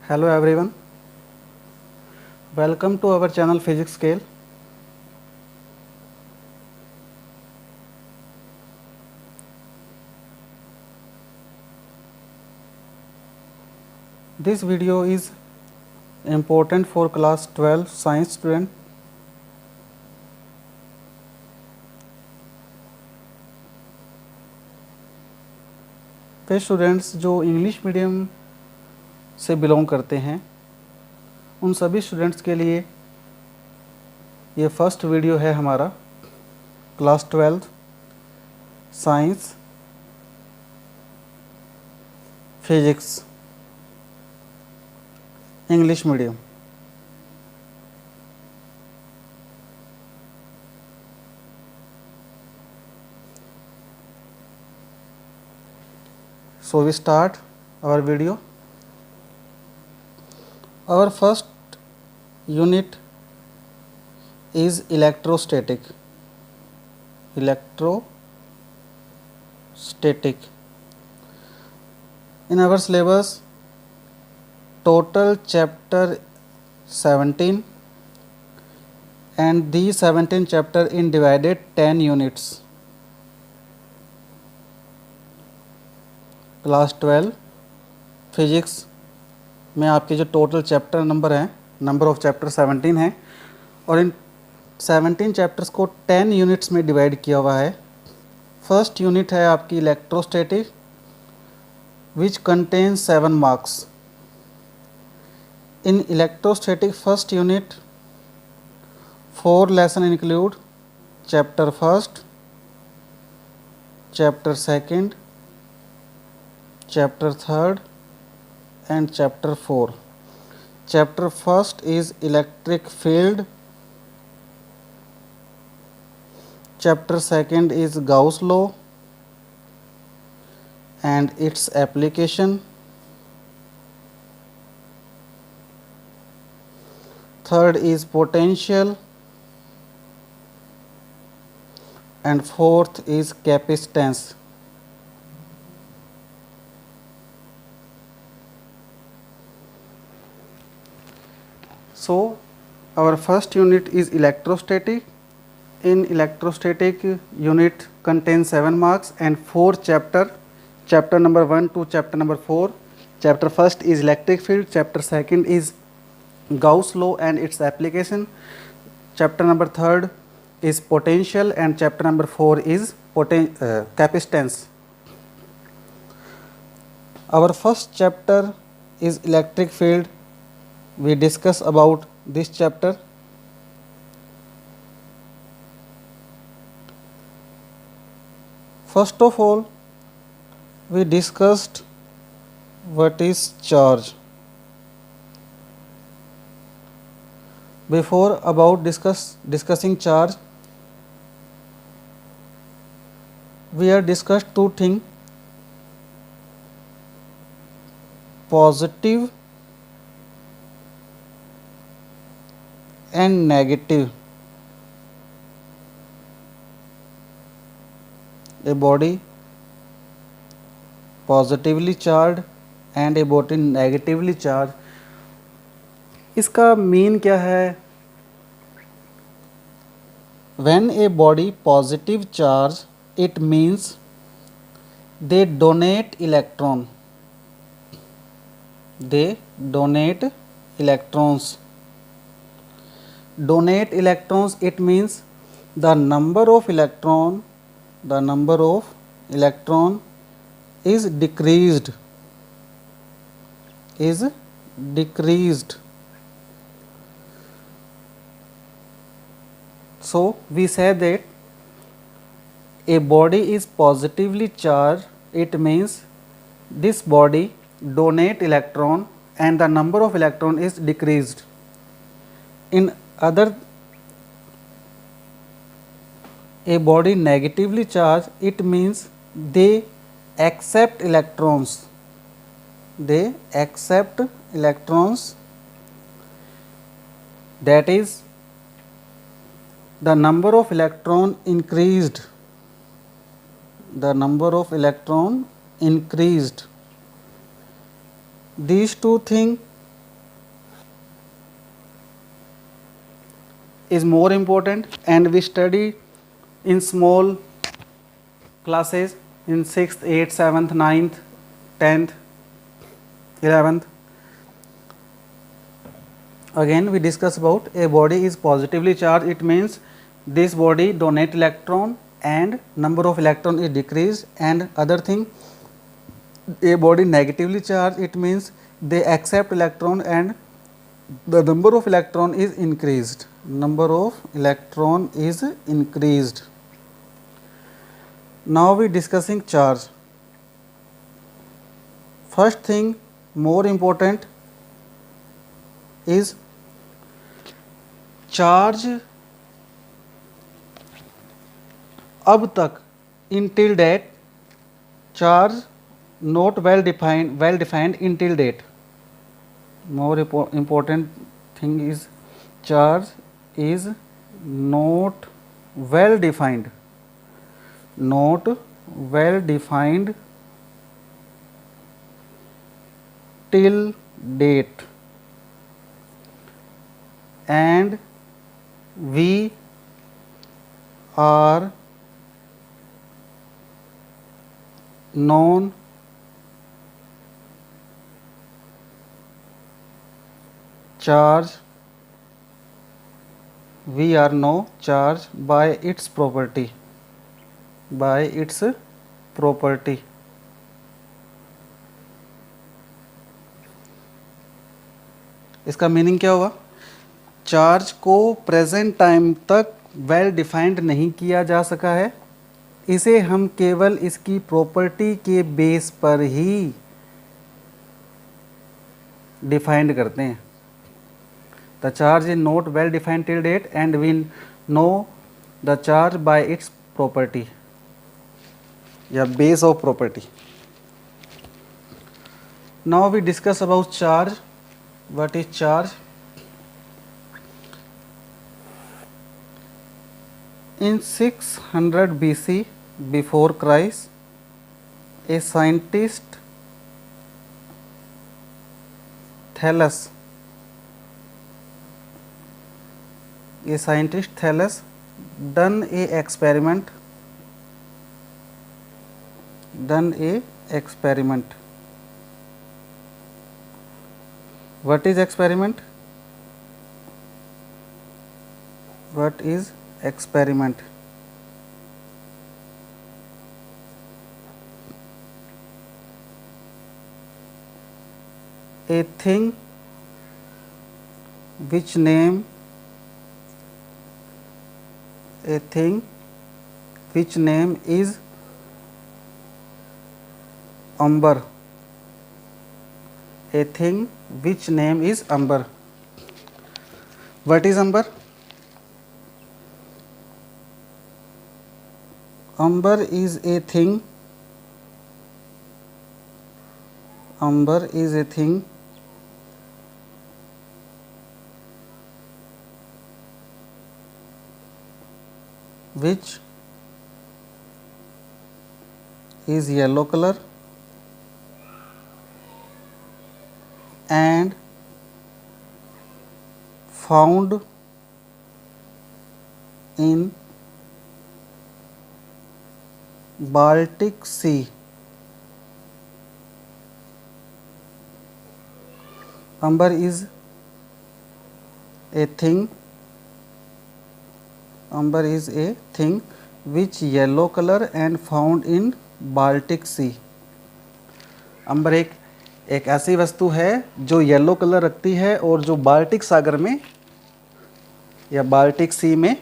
Hello everyone, welcome to our channel Physics Scale. This video is important for class 12 science student. Way students जो English medium से belong करते हैं उन सभी students के लिए ये फर्स्ट वीडियो है हमारा class 12 science physics English medium. So we start our video. Our first unit is electrostatic. In our syllabus, total chapter 17 and these 17 chapter in divided 10 units. Class 12 physics में आपके जो total chapter number हैं, number of chapter 17 हैं और इन 17 chapters को 10 units में divide किया हुआ है. फर्स्ट यूनिट है आपकी electrostatic which contains 7 marks. In electrostatic first unit 4 lesson include chapter first, chapter second, chapter 3rd and chapter 4. Chapter 1st is electric field, chapter 2nd is Gauss law and its application, third is potential and fourth is capacitance. So our first unit is electrostatic. In electrostatic unit contains 7 marks and 4 chapter number 1 to chapter number 4. Chapter first is electric field, chapter second is Gauss law and its application, chapter number 3rd is potential and chapter number 4 is capacitance. Our first chapter is electric field. We discuss about this chapter. First of all, we discussed what is charge. Before about discussing charge, we have discussed two things: positive and negative. A body positively charged and a body negatively charged. इसका mean क्या है? When a body positive charge, it means they donate electron. They donate electrons. Donate electrons, it means the number of electron is decreased. So we say that a body is positively charged, it means this body donate electron and the number of electron is decreased. In other, a body negatively charged, it means they accept electrons. That is, the number of electron increased. These two things is more important, and we study in small classes in 6th, 8th, 7th, 9th, 10th, 11th. Again we discuss about a body is positively charged, it means this body donate electron and number of electron is decreased, and other thing, a body negatively charged, it means they accept electron and the number of electron is increased. Number of electron is increased. Now we discussing charge. First thing more important is charge अब तक until date charge not well defined until date. More important thing is charge is not well defined till date, and we are known charge by its property, इसका meaning क्या हुआ? Charge को present time तक well defined नहीं किया जा सका है, इसे हम केवल इसकी प्रॉपर्टी के बेस पर ही डिफाइंड करते हैं. The charge is not well defined till date and we know the charge by its property या base of property. Now we discuss about charge. What is charge? In 600 BC before Christ, a scientist Thales done a experiment. What is experiment? What is experiment? A thing which name is amber. A thing which name is amber. What is amber? Amber is a thing which is yellow color and found in Baltic Sea. Amber is a thing which yellow color and found in Baltic Sea. अंबर एक ऐसी वस्तु है जो yellow colour रखती है और जो Baltic सागर में या बाल्टिक सी में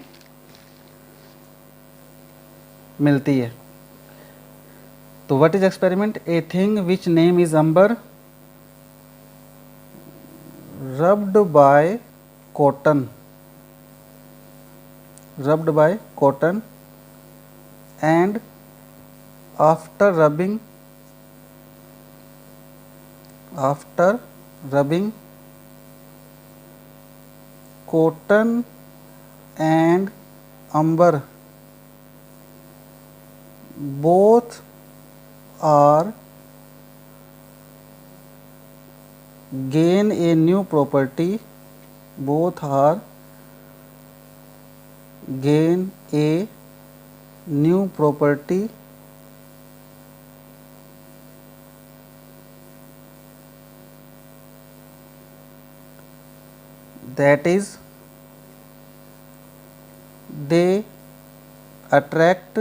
मिलती है. तो what is experiment? A thing which name is amber rubbed by cotton and after rubbing cotton and amber both are gain a new property, both are gain a new property that is they attract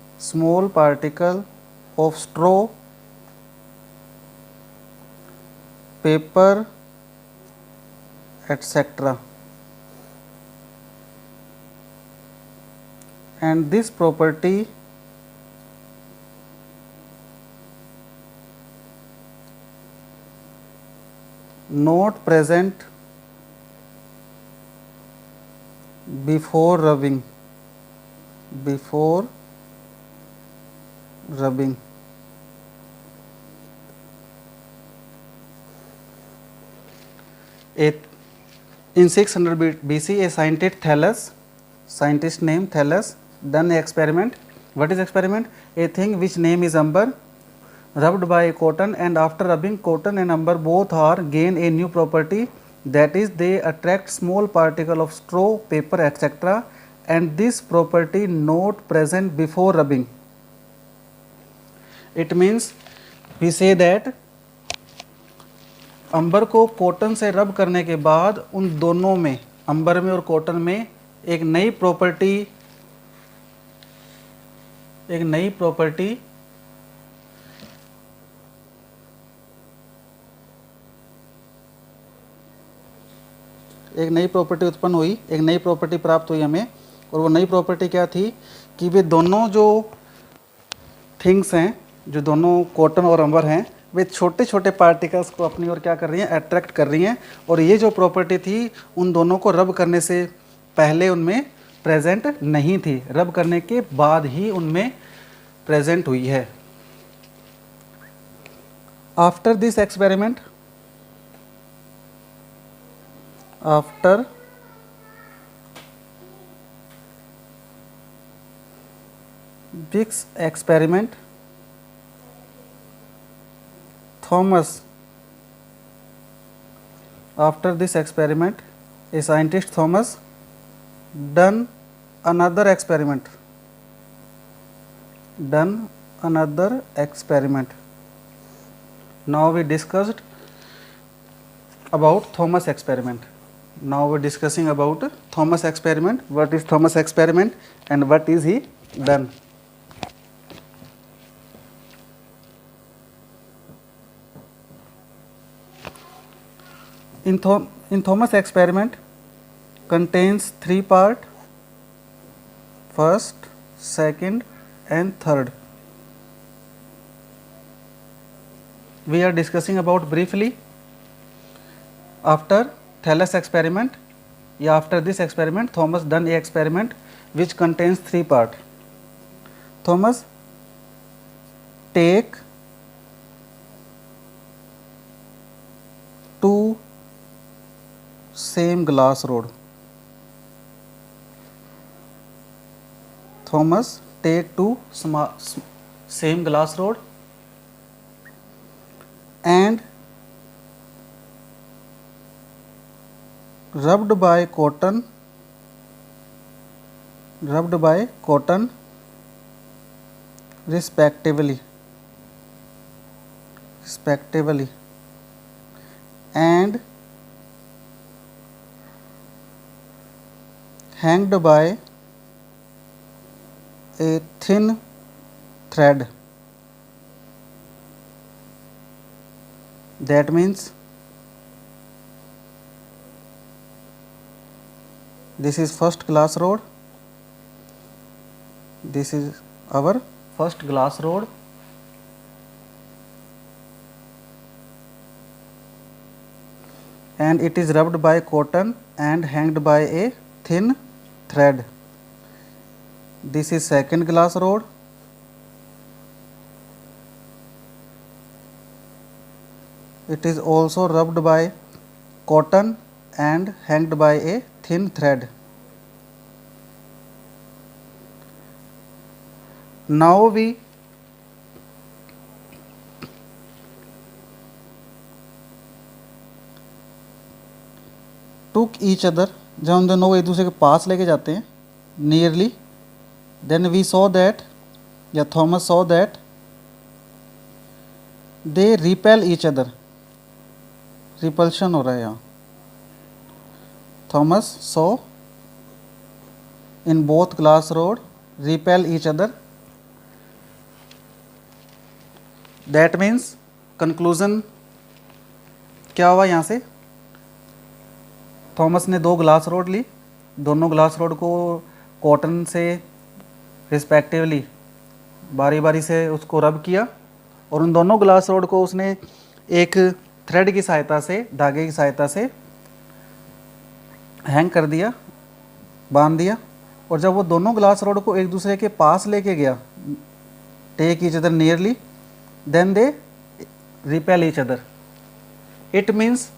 small particle of straw, paper, etc. And this property not present before rubbing. In 600 BC, a scientist named Thales done an experiment. What is experiment? A thing which name is amber, rubbed by cotton, and after rubbing, cotton and amber both are gain a new property, that is they attract small particle of straw, paper, etc. and this property not present before rubbing. It means we say that अंबर को cotton से रब करने के बाद उन दोनों में, अंबर में और कॉटन में एक नई प्रॉपर्टी उत्पन्न हुई, एक नई प्रॉपर्टी प्राप्त हुई हमें। और वो नई प्रॉपर्टी क्या थी कि वे दोनों जो थिंग्स हैं, जो दोनों कॉटन और अंबर हैं, वे छोटे छोटे पार्टिकल्स को अपनी ओर क्या कर रही हैं, अट्रैक्ट कर रही हैं। और ये जो प्रॉपर्टी थी उन दोनों को रब करने से पहले उनमें प्रेजेंट नहीं थी, रब करने के बाद ही उनमें प्रेजेंट हुई है। After this experiment, after this experiment, after this experiment, a scientist Thomas done another experiment. Now we discussed about Thomas experiment. Now we are discussing about Thomas experiment. What is Thomas experiment and what is he done? In Thomas experiment contains 3 parts, first, second and third. We are discussing about briefly after Thales experiment, after this experiment Thomas done a experiment which contains 3 parts. Thomas take 2 same glass rod. Thomas take 2 same glass rod and rubbed by cotton respectively and hanged by a thin thread. That means this is first glass rod, this is our first glass rod, and it is rubbed by cotton and hanged by a thin thread. This is second glass rod, it is also rubbed by cotton and hanged by a thin thread. Now we took each other, जब हम दोनों को एक दूसरे के पास लेके जाते हैं, nearly, then we saw that, या Thomas saw that they repel each other, repulsion हो रहा है यहाँ, Thomas saw in both glass rod repel each other. That means conclusion क्या हुआ यहाँ से, थॉमस ने 2 ग्लास रोड ली, दोनों ग्लास रोड को कॉटन से रिस्पेक्टिवली बारी बारी से उसको रब किया और उन दोनों ग्लास रोड को उसने एक थ्रेड की सहायता से, धागे की सहायता से हैंग कर दिया, बांध दिया। और जब वो दोनों ग्लास रोड को एक दूसरे के पास लेके गया, take each other nearly, then they repel each other. It means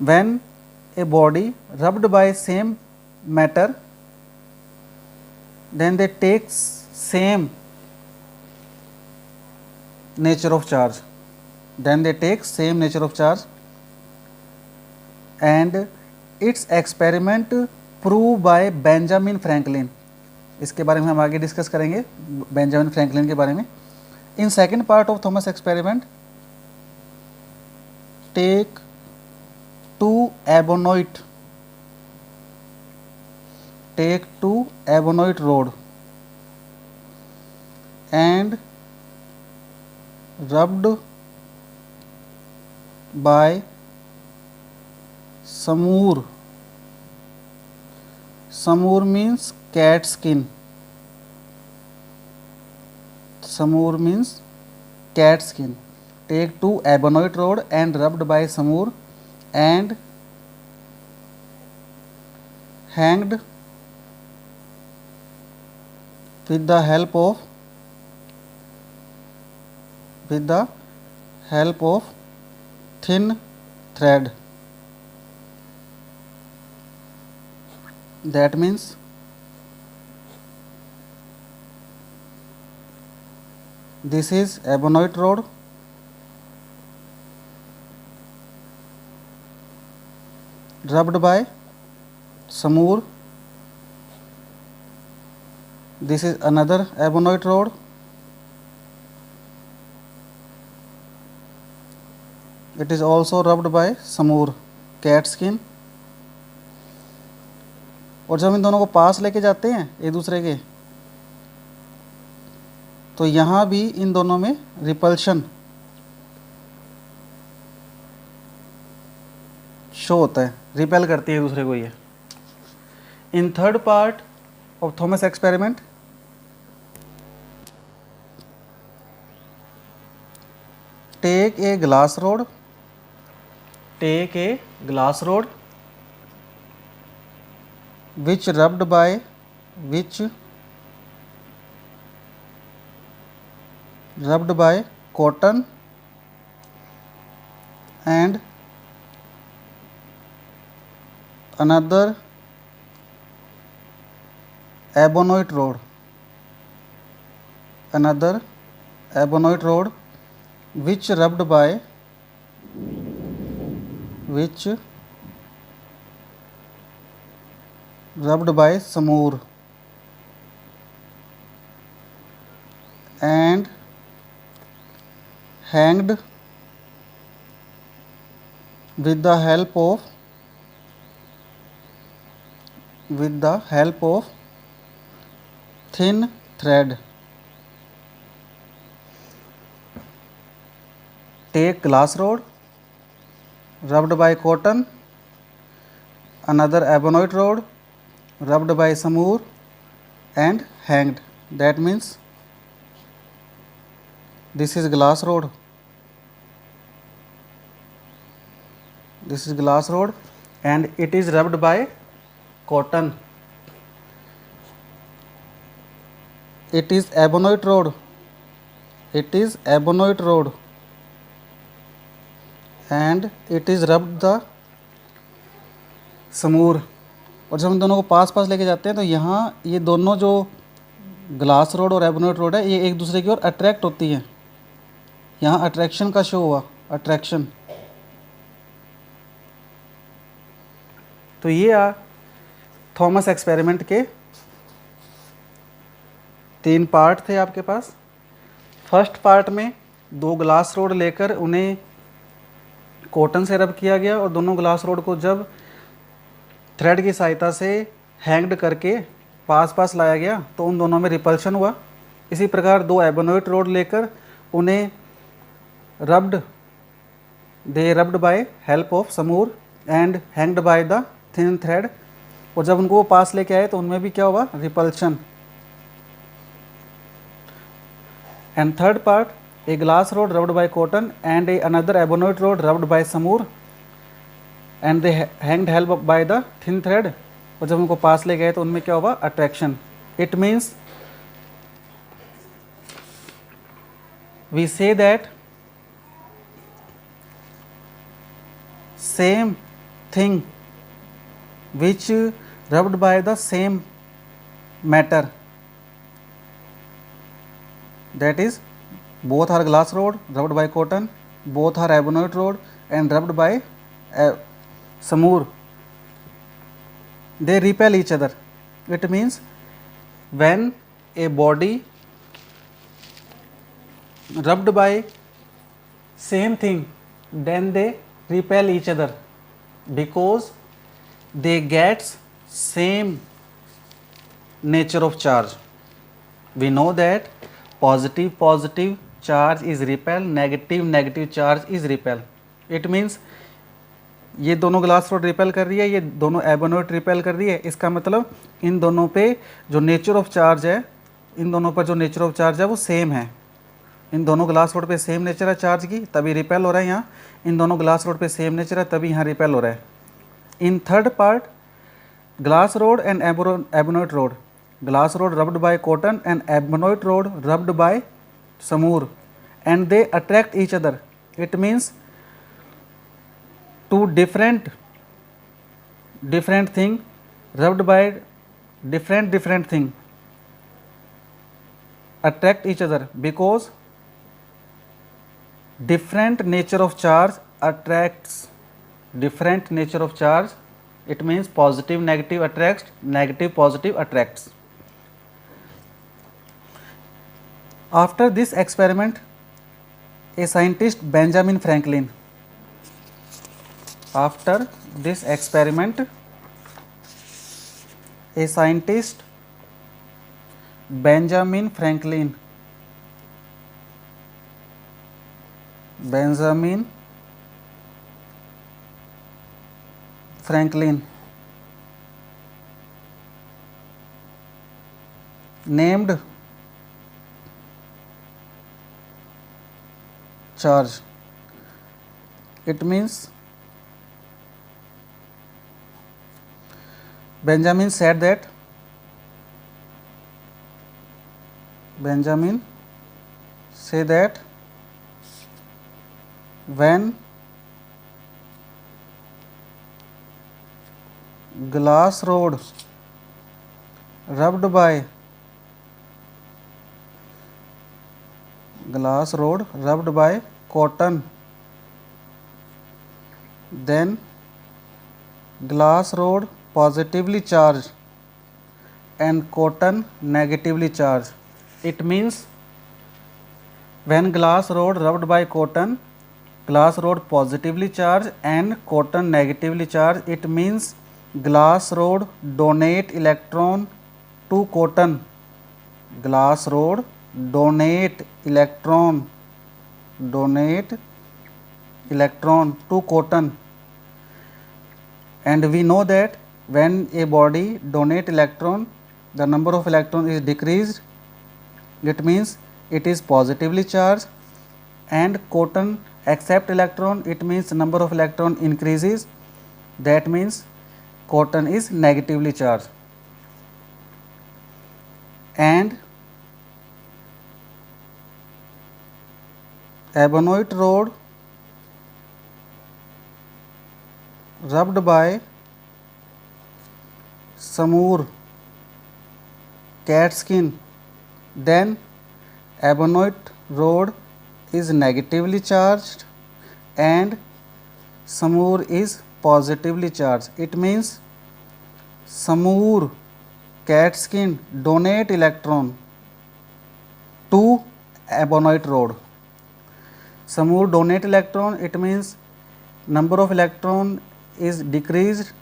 when a body rubbed by same matter, then they take same nature of charge, then they take same nature of charge, and its experiment proved by Benjamin Franklin. इसके बारे में हम आगे discuss करेंगे, Benjamin Franklin के बारे में। In second part of Thomas experiment, take 2 ebonite, take 2 ebonite rod and rubbed by samur. Samur means cat skin. Samur means cat skin. Take 2 ebonite rod and rubbed by samur and hanged with the help of thin thread. That means this is एबोनॉइट rod, rubbed by samur. This is another ebonite rod, it is also rubbed by samur, cat skin. और जब इन दोनों को पास लेके जाते हैं एक दूसरे के, तो यहाँ भी इन दोनों में रिपल्शन शो होता है, रिपेल करती है एक दूसरे को ये। In third part of Thomas experiment, take a glass rod, which rubbed by cotton and another ebonite rod, which rubbed by samur and hanged with the help of thin thread. Take glass rod, rubbed by cotton, another ebonite rod, rubbed by samur and hanged. That means this is glass rod, and it is rubbed by cotton. It is एबोनॉइट rod, and it is rubbed the samur, और जब हम दोनों को पास पास लेके जाते हैं तो यहाँ ये दोनों जो ग्लास रोड और एबोनोइट रोड है ये एक दूसरे की ओर अट्रैक्ट होती हैं। यहाँ अट्रैक्शन का शो हुआ, अट्रैक्शन। तो ये थॉमस एक्सपेरिमेंट के 3 पार्ट थे आपके पास। फर्स्ट पार्ट में 2 ग्लास रोड लेकर उन्हें कॉटन से रब किया गया और दोनों ग्लास रोड को जब थ्रेड की सहायता से हैंग्ड करके पास पास लाया गया तो उन दोनों में रिपल्शन हुआ। इसी प्रकार 2 एबोनोइट रोड लेकर उन्हें they rubbed by help of समूर and hanged by the thin thread, और जब उनको वो पास लेके आए तो उनमें भी क्या हुआ, repulsion. And third part, a glass rod rubbed by cotton and a another ebonite rod rubbed by समूर and they hanged help by the thin thread, और जब उनको पास ले गए तो उनमें क्या हुआ, attraction. It means we say that same thing which rubbed by the same matter, that is both are glass rod rubbed by cotton, both are ebonite rod and rubbed by samur, they repel each other. It means when a body rubbed by same thing, then they repel each other because they get same nature of charge. We know that positive charge is repel, negative charge is repel. It means ये दोनों glass road repel कर रही है, ये दोनों एबोनोइट repel कर रही है। इसका मतलब इन दोनों पे जो नेचर ऑफ चार्ज है, इन दोनों पर जो नेचर ऑफ चार्ज है वो सेम है। इन दोनों ग्लास रोड पे सेम नेचर है चार्ज की, तभी रिपेल हो रहा है यहाँ। इन दोनों ग्लास रोड पे सेम नेचर है, तभी यहाँ रिपेल हो रहा है। In third part, glass rod and ebonite rod, glass rod rubbed by cotton and ebonite rod rubbed by समूर and they attract each other. It means two different thing rubbed by different thing attract each other because different nature of charge attracts different nature of charge. It means positive negative attracts, negative positive attracts. After this experiment, a scientist Benjamin Franklin, after this experiment, a scientist Benjamin Franklin named charge. It means Benjamin said that when glass rod rubbed by cotton, then glass rod positively charged and cotton negatively charged. It means when glass rod rubbed by cotton, glass rod positively charged and cotton negatively charged. It means glass rod donate electron to cotton. Glass rod donate electron to cotton. And we know that when a body donate electron, the number of electron is decreased. It means it is positively charged, and cotton accept electron, it means number of electron increases, that means cotton is negatively charged. And ebonite rod rubbed by Samur cat skin, then ebonite rod is negatively charged and Samur is positively charged. It means Samur cat skin donate electron to ebonite rod. Samur donate electron, it means number of electron is decreased,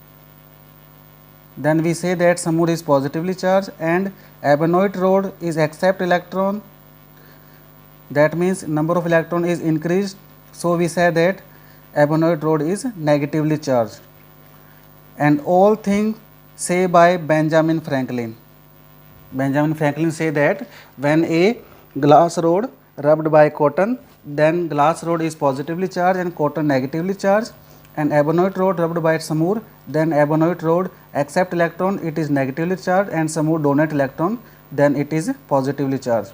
then we say that Samur is positively charged, and ebonite rod is accept electron, that means number of electron is increased, so we say that ebonite rod is negatively charged. And all things say by Benjamin Franklin. Benjamin Franklin say that when a glass rod rubbed by cotton, then glass rod is positively charged and cotton negatively charged, and ebonite rod rubbed by Samur, then ebonite rod accept electron, it is negatively charged, and Samur donate electron, then it is positively charged.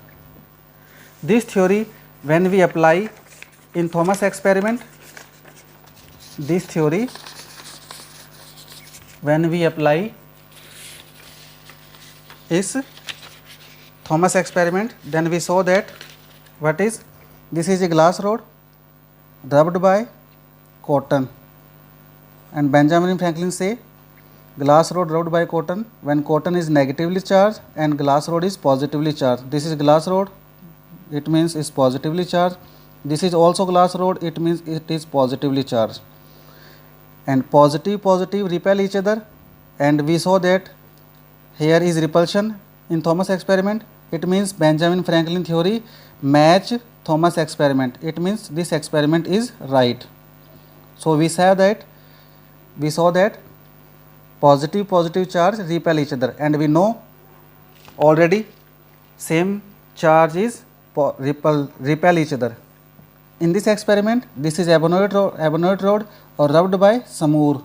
This theory when we apply in Thomas experiment, this theory when we apply is Thomas experiment, then we saw that what is this is a glass rod rubbed by cotton, and Benjamin Franklin say glass rod rubbed by cotton when cotton is negatively charged and glass rod is positively charged. This is glass rod, it means is positively charged. This is also glass rod, it means it is positively charged, and positive repel each other, and we saw that here is repulsion in Thomas experiment. It means Benjamin Franklin theory match Thomas experiment, it means this experiment is right. So we saw that positive charge repel each other, and we know already same charge is repel each other. In this experiment, this is ebonite rod or rubbed by Samur,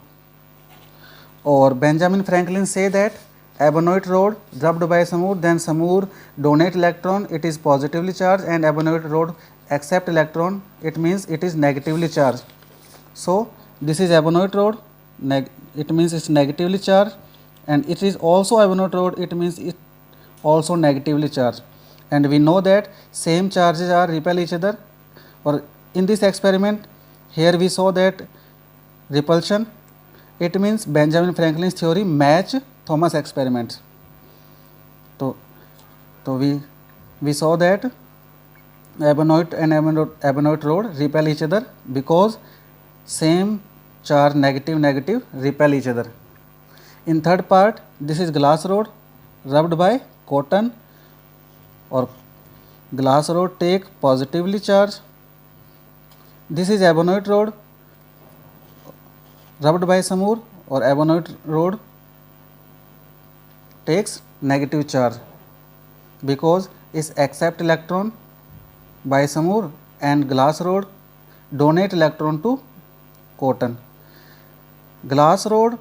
or Benjamin Franklin say that ebonite rod rubbed by Samur, then Samur donate electron, it is positively charged, and ebonite rod accept electron, it means it is negatively charged. So this is ebonite rod, it means it's negatively charged, and it is also ebonite rod, it means it also negatively charged, and we know that same charges are repel each other. Or in this experiment here we saw that repulsion, it means Benjamin Franklin's theory match Thomas experiments. So we saw that ebonite and ebonite rod repel each other because same charge negative repel each other. In third part, this is glass rod rubbed by cotton, or glass rod take positively charge. This is ebonite rod rubbed by Samur, or ebonite rod takes negative charge because it accept electron by Samur, and glass rod donate electron to cotton. Glass rod,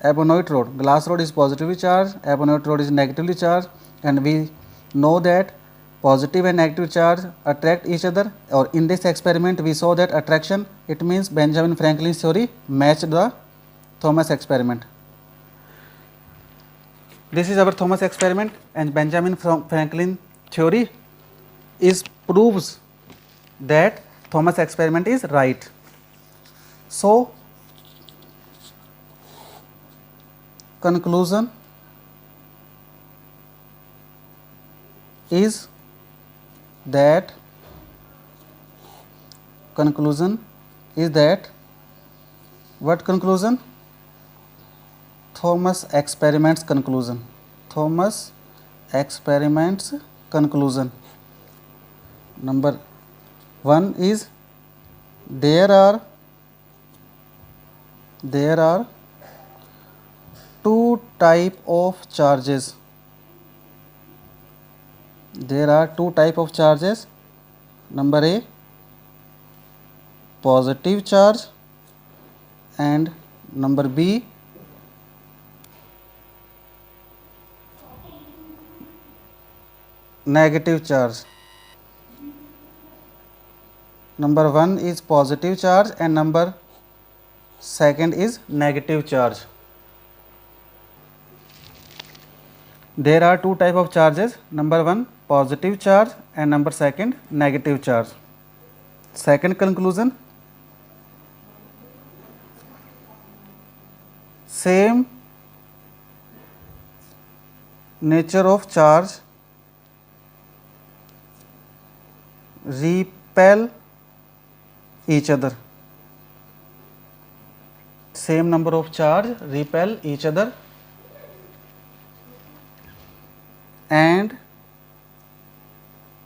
ebonite rod, glass rod is positively charged, ebonite rod is negatively charged, and we know that positive and negative charge attract each other, or in this experiment we saw that attraction, it means Benjamin Franklin's theory matched the Thomas experiment. This is our Thomas experiment, and Benjamin Franklin theory proves that Thomas experiment is right. So conclusion is that what conclusion? Thomas experiments conclusion. Thomas experiments conclusion. Number 1 is there are two type of charges. There are two type of charges. Number A, positive charge, and number B, negative charge. Number 1 is positive charge and number 2 is negative charge. There are two type of charges, number one positive charge and number second negative charge. Second conclusion, same nature of charge repel each other. Same number of charge repel each other and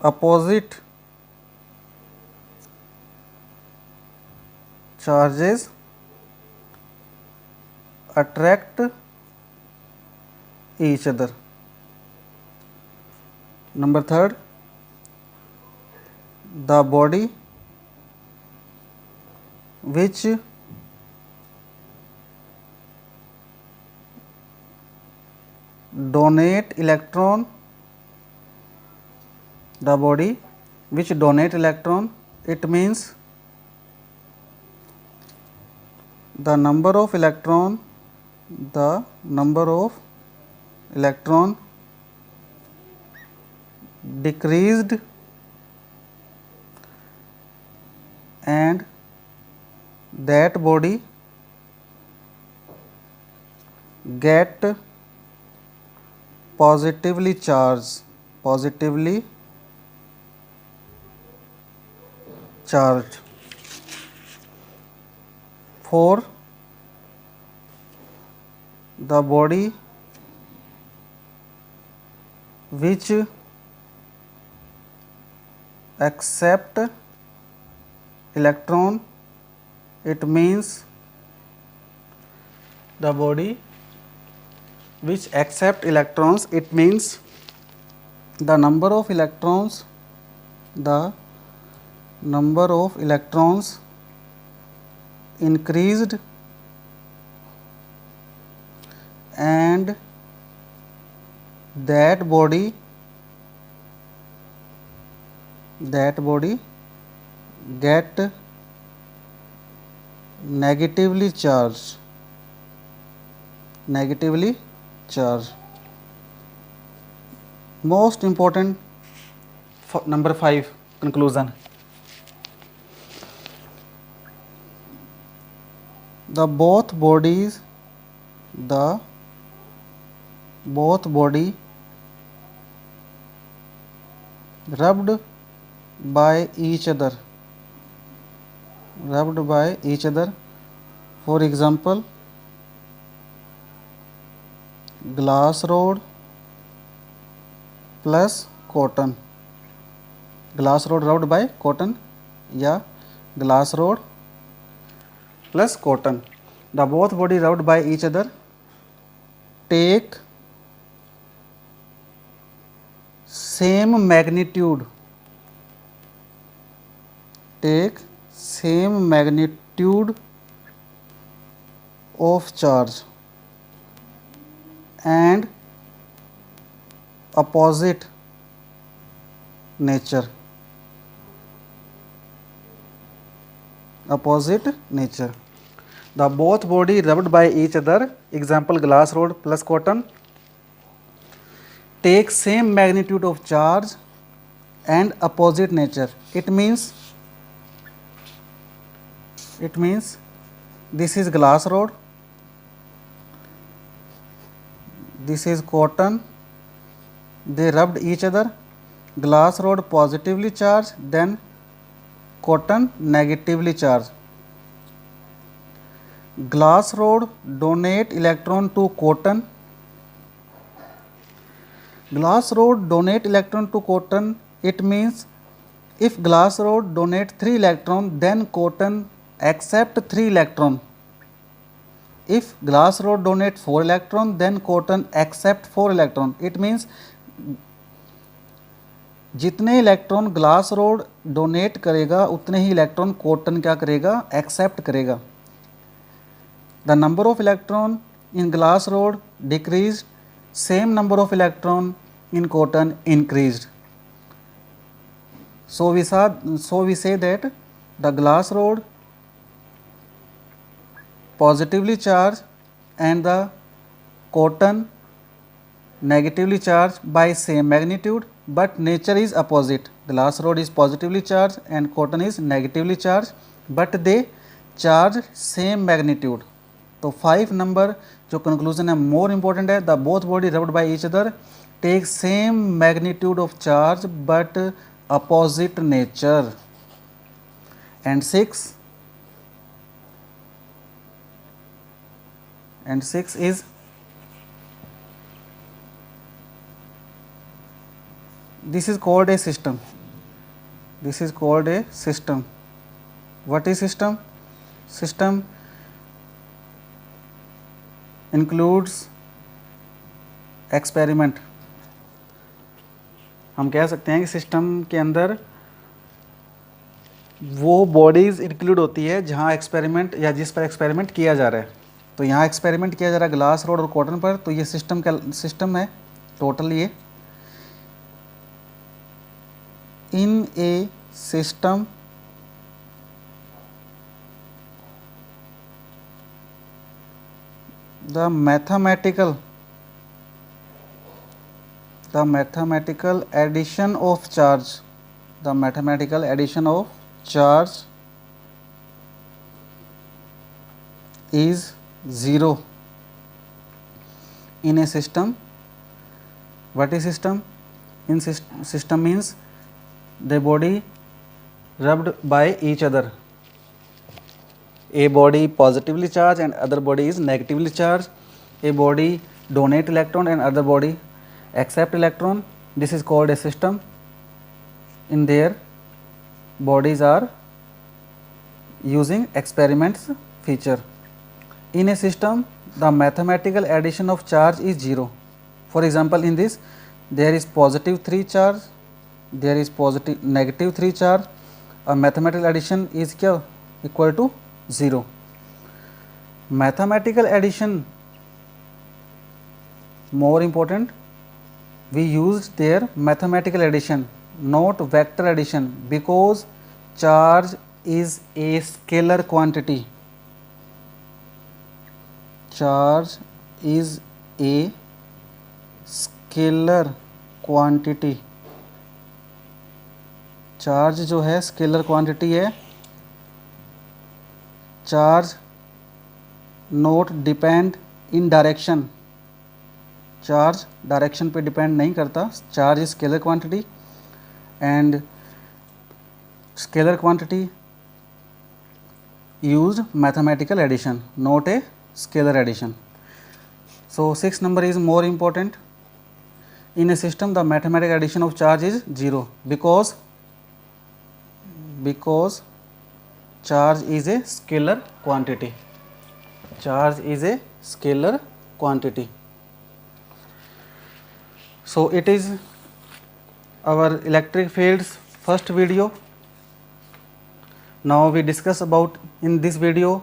opposite charges attract each other. Number third, the body which donate electron, the body which donate electron, it means the number of electron decreased and that body get positively charged. For the body which accept electron, it means the body which accept electrons, it means the number of electrons increased and that body get negatively charged. Most important, number 5 conclusion. The both body rubbed by each other. For example, glass rod plus cotton. Glass rod rubbed by cotton, या glass rod plus cotton. The both body rubbed by each other take same magnitude of charge and opposite nature. The both body rubbed by each other, example glass rod plus cotton, take same magnitude of charge and opposite nature. It means this is glass rod, this is cotton, they rubbed each other, glass rod positively charged, then cotton negatively charged. Glass rod donate electron to cotton. It means if glass rod donate 3 electron, then cotton accept 3 electron. If glass rod donate 4 electron, then cotton accept 4 electron. It means जितने electron glass rod donate करेगा उतने ही electron cotton क्या करेगा, accept करेगा. The number of electron in glass rod decrease, same number of electron in cotton increased. So we say that the glass rod positively charged and the cotton negatively charged by same magnitude, but nature is opposite. Glass rod is positively charged and cotton is negatively charged, but they charge same magnitude. तो 5 number जो conclusion है more important है, the both body rubbed by each other take same magnitude of charge but opposite nature. And 6 is this is called a system. This is called a system. What is system? System includes experiment. हम कह सकते हैं कि system के अंदर वो bodies include होती है जहाँ एक्सपेरिमेंट या जिस पर एक्सपेरिमेंट किया जा रहा है. तो यहाँ एक्सपेरिमेंट किया जा रहा है ग्लास रोड और कॉटन पर, तो ये सिस्टम है टोटल. ये in a system the mathematical addition of charge, the mathematical addition of charge is 0 in a system. What is system? In system means the body rubbed by each other. A body positively charged and other body is negatively charged. A body donate electron and other body accept electron. This is called a system. In their bodies are using experiments feature. In a system, the mathematical addition of charge is 0. For example, in this there is positive 3 charge, there is negative 3 charge. A mathematical addition is क्या equal to 0. Mathematical addition more important. We used there mathematical addition, not vector addition, because charge is a scalar quantity. Charge is a scalar quantity. Charge जो है scalar quantity है. Charge not depend in direction. Charge direction पे depend नहीं करता. Charge is scalar quantity and scalar quantity used mathematical addition, not a scalar addition. So 6 number is more important. In a system, the mathematical addition of charge is 0 because charge is a scalar quantity. Charge is a scalar quantity. So it is our electric fields first video. Now we discuss about in this video.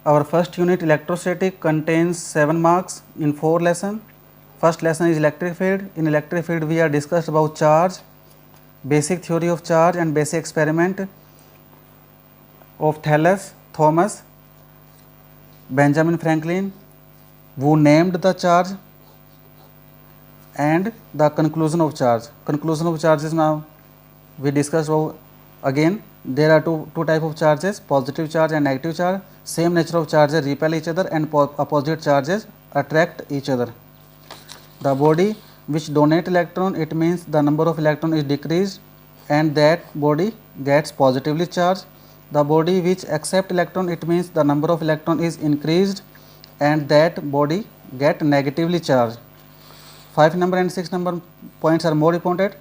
Our first unit electrostatic contains 7 marks in 4 lessons. First lesson is electric field. In electric field we are discussed about charge, basic theory of charge and basic experiment of Thales, Thomas, Benjamin Franklin, who named the charge, and the conclusion of charge. Conclusion of charge is now we discussed about again. There are two type of charges, positive charge and negative charge. Same nature of charges repel each other and opposite charges attract each other. The body which donate electron, it means the number of electron is decreased and that body gets positively charged. The body which accept electron, it means the number of electron is increased and that body get negatively charged. 5 number and 6 number points are more important.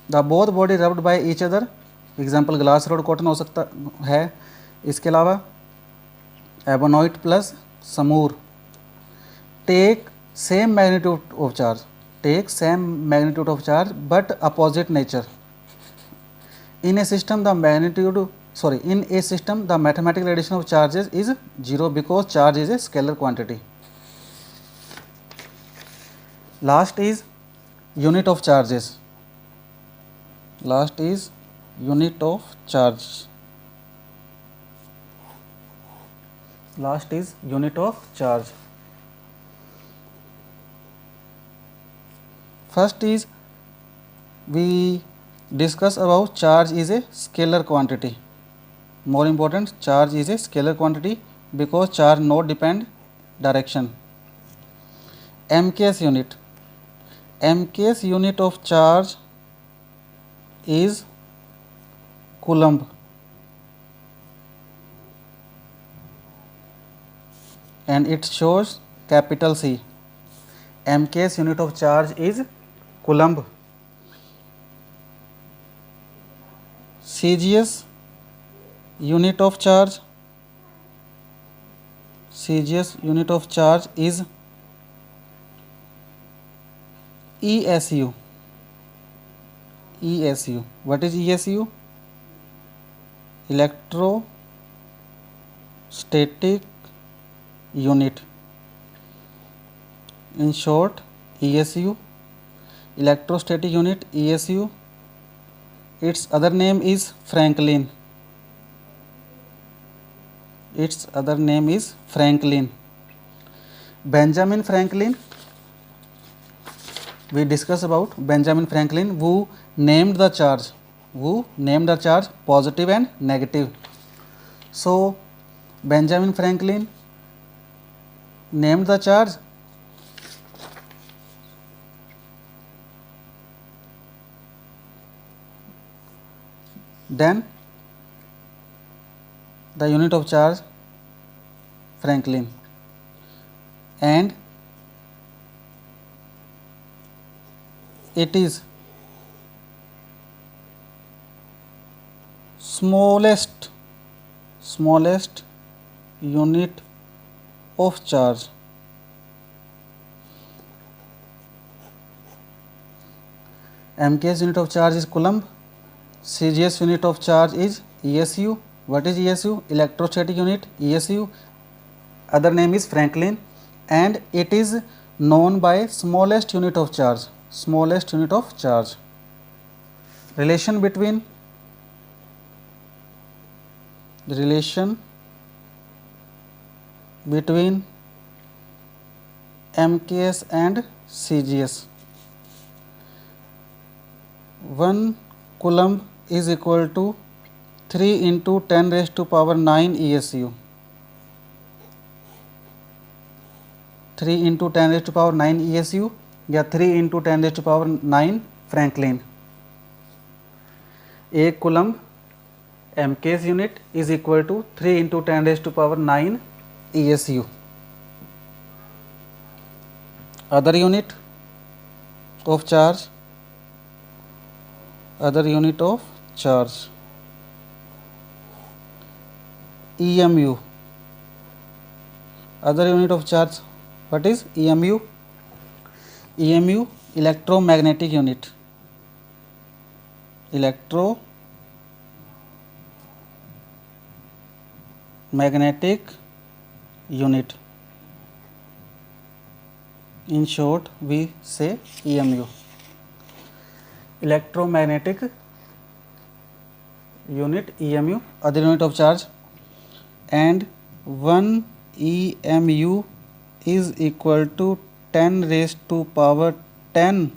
The both body rubbed by each other. Example glass rod cotton हो सकता है. इसके अलावा ebonite plus समूर take same magnitude of charge, take same magnitude of charge but opposite nature. In a system the in a system the mathematical addition of charges is 0 because charge is a scalar quantity. Last is unit of charges. Last is unit of charge. Last is unit of charge. First is we discuss about charge is a scalar quantity. More important, charge is a scalar quantity because charge not depend direction. MKS unit. MKS unit of charge is coulomb. And it shows capital C. MKS unit of charge is coulomb. CGS unit of charge. CGS unit of charge is ESU. ESU. What is ESU? Electrostatic unit. In short, ESU, electrostatic unit, ESU. Its other name is Franklin. Its other name is Franklin. Benjamin Franklin. We discuss about Benjamin Franklin, who named the charge. Who named the charge positive and negative. So Benjamin Franklin named the charge then the unit of charge Franklin, and it is smallest unit of charge. MKS unit of charge is coulomb. CGS unit of charge is ESU. What is ESU? Electrostatic unit, ESU. Other name is Franklin, and it is known by smallest unit of charge. Smallest unit of charge. Relation between MKS and CGS. 1 coulomb is equal to 3 into 10 raised to power 9 ESU. 3 into 10 raised to power 9 ESU या 3 into 10 raised to power 9 Franklin. 1 coulomb MKS unit is equal to 3 into 10 raised to power 9 ESU. Other unit of charge. EMU. Other unit of charge. What is EMU? EMU, electromagnetic unit. Electromagnetic unit. In short, we say EMU. Electromagnetic unit, EMU, other unit of charge, and 1 EMU is equal to 10 raised to power 10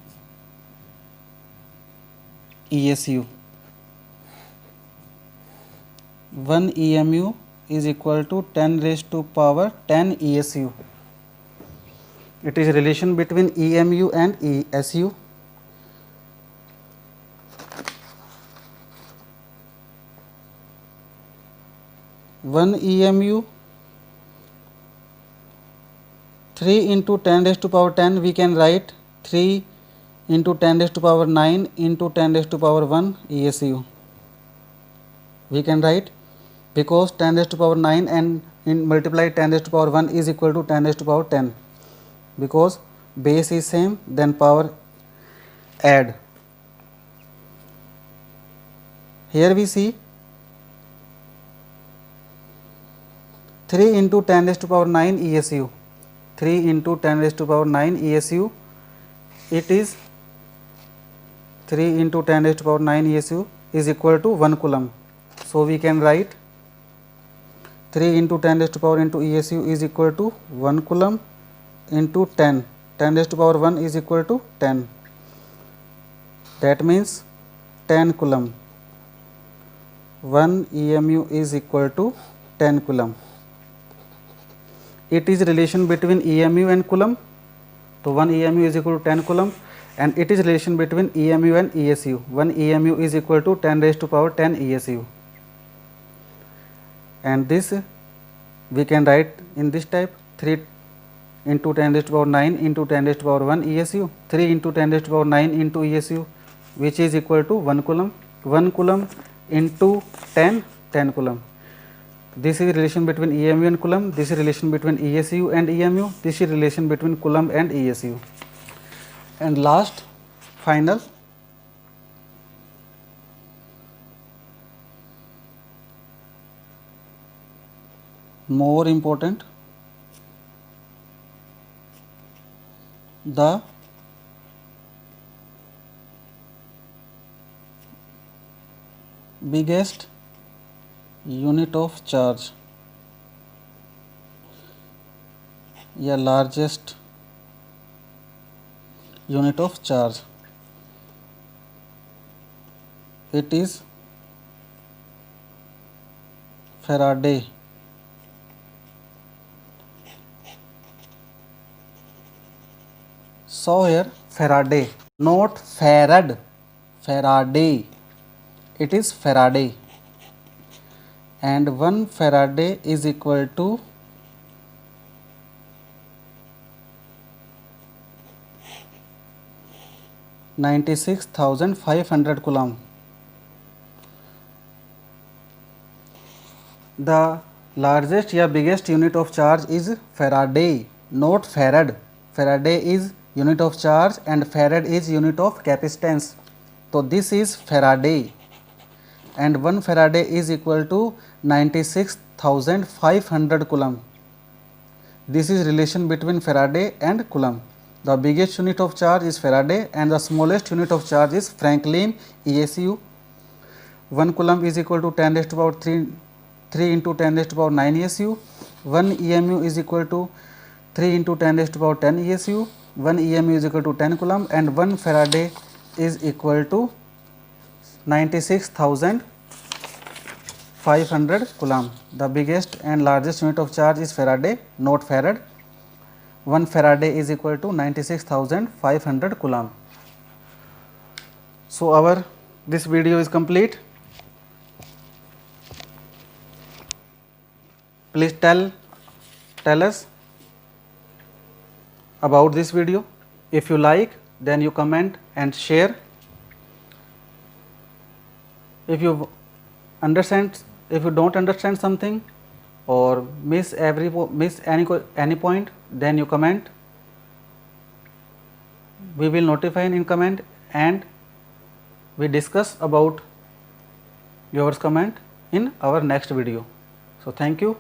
ESU. 1 EMU is equal to 10 raised to power 10 ESU. It is relation between EMU and ESU. One EMU 3 into 10 raised to power 10, we can write 3 into 10 raised to power 9 into 10 raised to power 1 ESU. We can write because 10 raised to power 9 and multiply 10 raised to power 1 is equal to 10 raised to power 10. Because base is same, then power add. Here we see 3 into 10 raised to power 9 ESU. 3 into 10 raised to power 9 ESU. It is 3 into 10 raised to power 9 ESU is equal to 1 coulomb. So we can write 3 into 10 raised to power into ESU is equal to 1 coulomb into 10. 10 raised to power 1 is equal to 10. that means 10 coulomb. 1 EMU is equal to 10 coulomb. It is relation between EMU and coulomb. So 1 EMU is equal to 10 coulomb, and it is relation between EMU and ESU. 1 EMU is equal to 10 raised to power 10 ESU, and this we can write in this type: 3 into 10 raised to power 9 into 10 raised to power 1 ESU, 3 into 10 raised to power 9 into ESU, which is equal to 1 coulomb. 1 coulomb into 10, 10 coulomb. This is relation between EMU and coulomb. This is relation between ESU and EMU. This is relation between coulomb and ESU. And last, final, more important, the biggest unit of charge या largest unit of charge, it is Faraday. So here Faraday, not Farad, Faraday, it is Faraday, and 1 Faraday is equal to 96,500 coulomb. The largest या biggest unit of charge is Faraday, not Farad. Faraday is unit of charge and Farad is unit of capacitance. So this is Faraday, and 1 Faraday is equal to 96,500 coulomb. This is relation between Faraday and coulomb. The biggest unit of charge is Faraday and the smallest unit of charge is Franklin ESU. 1 coulomb is equal to 10 raised to power 3 into 10 raised to power 9 ESU. 1 EMU is equal to 3 into 10 raised to power 10 ESU. 1 EMU is equal to 10 coulomb, and 1 Faraday is equal to 96,500 coulomb. The biggest and largest unit of charge is Faraday, not Farad. 1 Faraday is equal to 96,500 coulomb. So this video is complete. Please tell us about this video. If you like, then you comment and share. If you don't understand something or miss any point, then you comment. We will notify in comment and we discuss about your comment in our next video. So thank you.